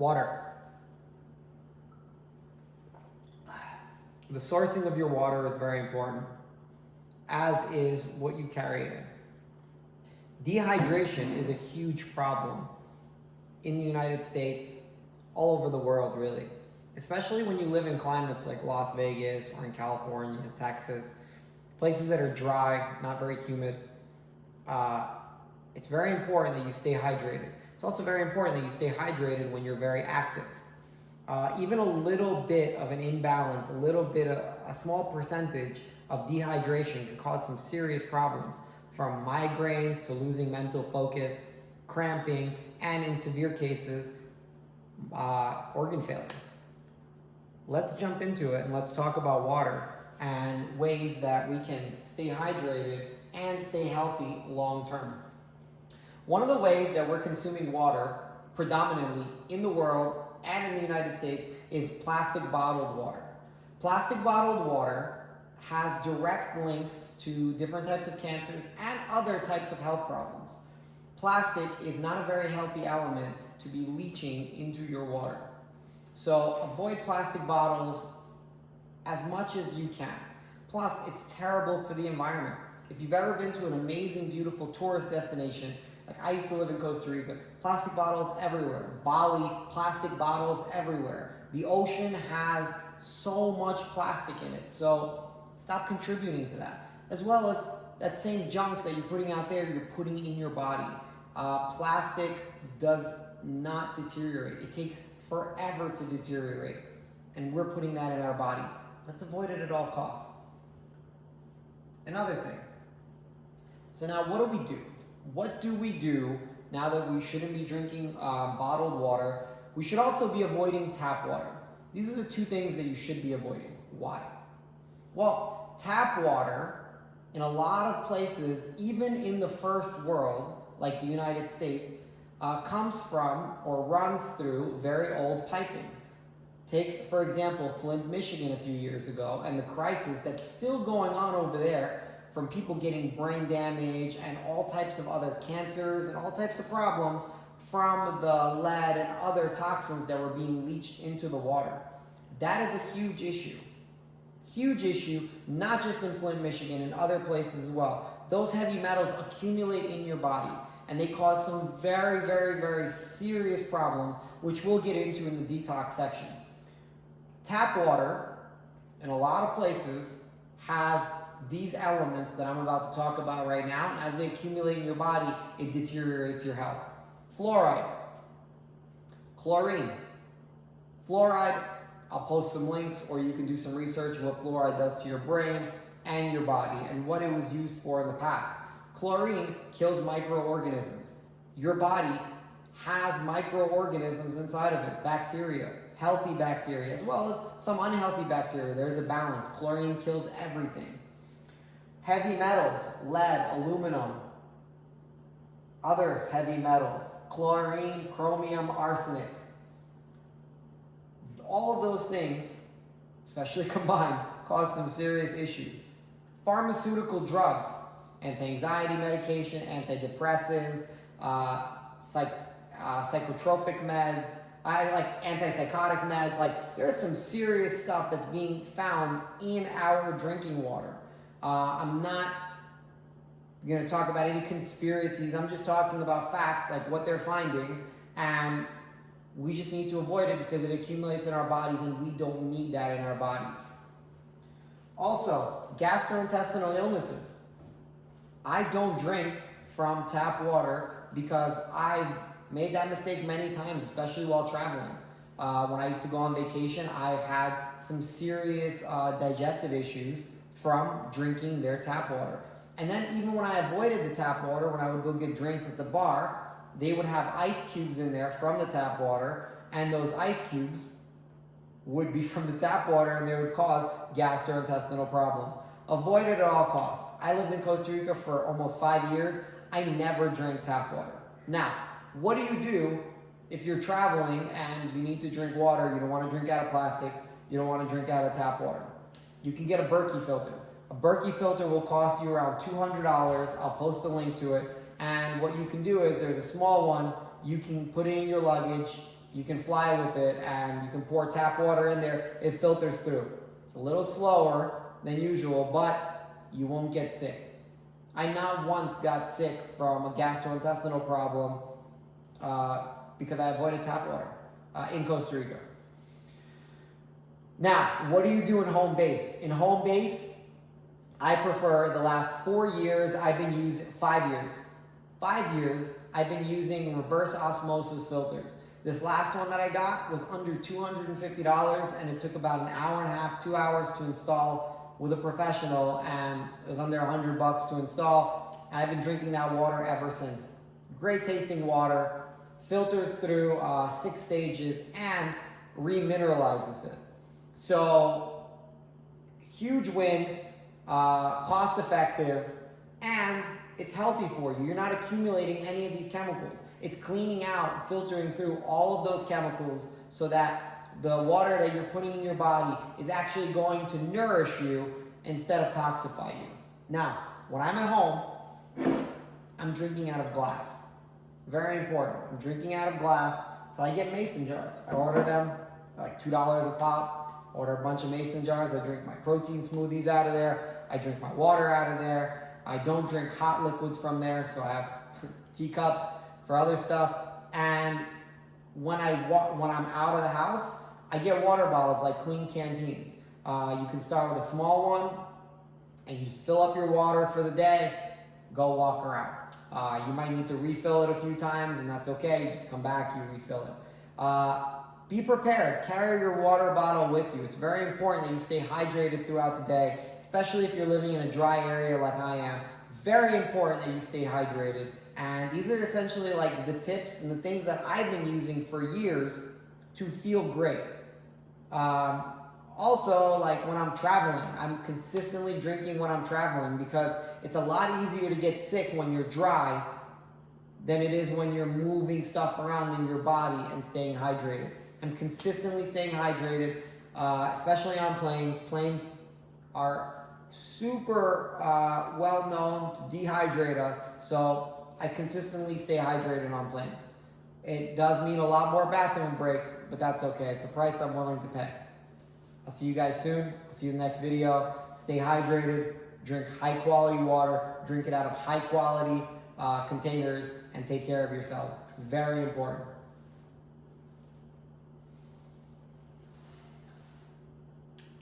Water. The sourcing of your water is very important, as is what you carry it in. Dehydration is a huge problem in the United States, all over the world really, especially when you live in climates like Las Vegas or in California, Texas, places that are dry, not very humid. It's very important that you stay hydrated. It's also very important that you stay hydrated when you're very active. Even a little bit of an imbalance, a small percentage of dehydration can cause some serious problems, from migraines to losing mental focus, cramping, and in severe cases, organ failure. Let's jump into it and let's talk about water and ways that we can stay hydrated and stay healthy long term. One of the ways that we're consuming water predominantly in the world and in the United States is plastic bottled water. Plastic bottled water has direct links to different types of cancers and other types of health problems. Plastic is not a very healthy element to be leaching into your water. So avoid plastic bottles as much as you can. Plus, it's terrible for the environment. If you've ever been to an amazing, beautiful tourist destination, like I used to live in Costa Rica, plastic bottles everywhere. Bali, plastic bottles everywhere. The ocean has so much plastic in it, so stop contributing to that. As well as that same junk that you're putting out there, you're putting in your body. Plastic does not deteriorate. It takes forever to deteriorate, and we're putting that in our bodies. Let's avoid it at all costs. Another thing. So now what do we do? What do we do now that we shouldn't be drinking bottled water? We should also be avoiding tap water. These are the two things that you should be avoiding. Why? Well, tap water in a lot of places, even in the first world, like the United States, comes from or runs through very old piping. Take, for example, Flint, Michigan a few years ago, and the crisis that's still going on over there from people getting brain damage and all types of other cancers and all types of problems from the lead and other toxins that were being leached into the water. That is a huge issue. Huge issue, not just in Flint, Michigan, and other places as well. Those heavy metals accumulate in your body, and they cause some very, very, very serious problems, which we'll get into in the detox section. Tap water, in a lot of places, has these elements that I'm about to talk about right now, and as they accumulate in your body, it deteriorates your health. Fluoride, chlorine. Fluoride, I'll post some links, or you can do some research on what fluoride does to your brain and your body and what it was used for in the past. Chlorine kills microorganisms. Your body has microorganisms inside of it, bacteria, healthy bacteria, as well as some unhealthy bacteria. There's a balance. Chlorine kills everything. Heavy metals, lead, aluminum, other heavy metals, chlorine, chromium, arsenic. All of those things, especially combined, cause some serious issues. Pharmaceutical drugs, anti-anxiety medication, antidepressants, psychotropic meds, like antipsychotic meds. Like, there's some serious stuff that's being found in our drinking water. I'm not going to talk about any conspiracies. I'm just talking about facts, like what they're finding, and we just need to avoid it because it accumulates in our bodies, and we don't need that in our bodies. Also, gastrointestinal illnesses. I don't drink from tap water because I've made that mistake many times, especially while traveling. When I used to go on vacation, I've had some serious digestive issues from drinking their tap water. And then even when I avoided the tap water, when I would go get drinks at the bar, they would have ice cubes in there from the tap water, and those ice cubes would be from the tap water, and they would cause gastrointestinal problems. Avoid it at all costs. I lived in Costa Rica for almost 5 years. I never drank tap water. Now, what do you do if you're traveling and you need to drink water? You don't want to drink out of plastic. You don't want to drink out of tap water. You can get a Berkey filter. A Berkey filter will cost you around $200. I'll post a link to it. And what you can do is, there's a small one. You can put it in your luggage. you can fly with it, and you can pour tap water in there. It filters through. It's a little slower than usual, but you won't get sick. I not once got sick from a gastrointestinal problem because I avoided tap water in Costa Rica. Now, what do you do in home base? In home base, I prefer the last 4 years, I've been using, 5 years. 5 years, I've been using reverse osmosis filters. This last one that I got was under $250, and it took about an hour and a half, 2 hours to install with a professional, and it was under $100 to install. And I've been drinking that water ever since. Great tasting water, filters through 6 stages, and remineralizes it. So, huge win, cost effective, and it's healthy for you. You're not accumulating any of these chemicals. It's cleaning out, filtering through all of those chemicals so that the water that you're putting in your body is actually going to nourish you instead of toxify you. Now, when I'm at home, I'm drinking out of glass. Very important. I'm drinking out of glass, so I get mason jars. I order them, like $2 a pop. Order a bunch of mason jars. I drink my protein smoothies out of there. I drink my water out of there. I don't drink hot liquids from there, so I have teacups for other stuff. And when I'm out of the house, I get water bottles like clean canteens. You can start with a small one, and you just fill up your water for the day. Go walk around. You might need to refill it a few times, and that's okay. You just come back, you refill it. Be prepared. Carry your water bottle with you. It's very important that you stay hydrated throughout the day, especially if you're living in a dry area like I am. Very important that you stay hydrated. And these are essentially like the tips and the things that I've been using for years to feel great. Also, like when I'm traveling, I'm consistently drinking when I'm traveling because it's a lot easier to get sick when you're dry than it is when you're moving stuff around in your body and staying hydrated. I'm consistently staying hydrated, especially on planes. Planes are super well known to dehydrate us, so I consistently stay hydrated on planes. It does mean a lot more bathroom breaks, but that's okay. It's a price I'm willing to pay. I'll see you guys soon. I'll see you in the next video. Stay hydrated, drink high quality water, drink it out of high quality containers, and take care of yourselves. Very important.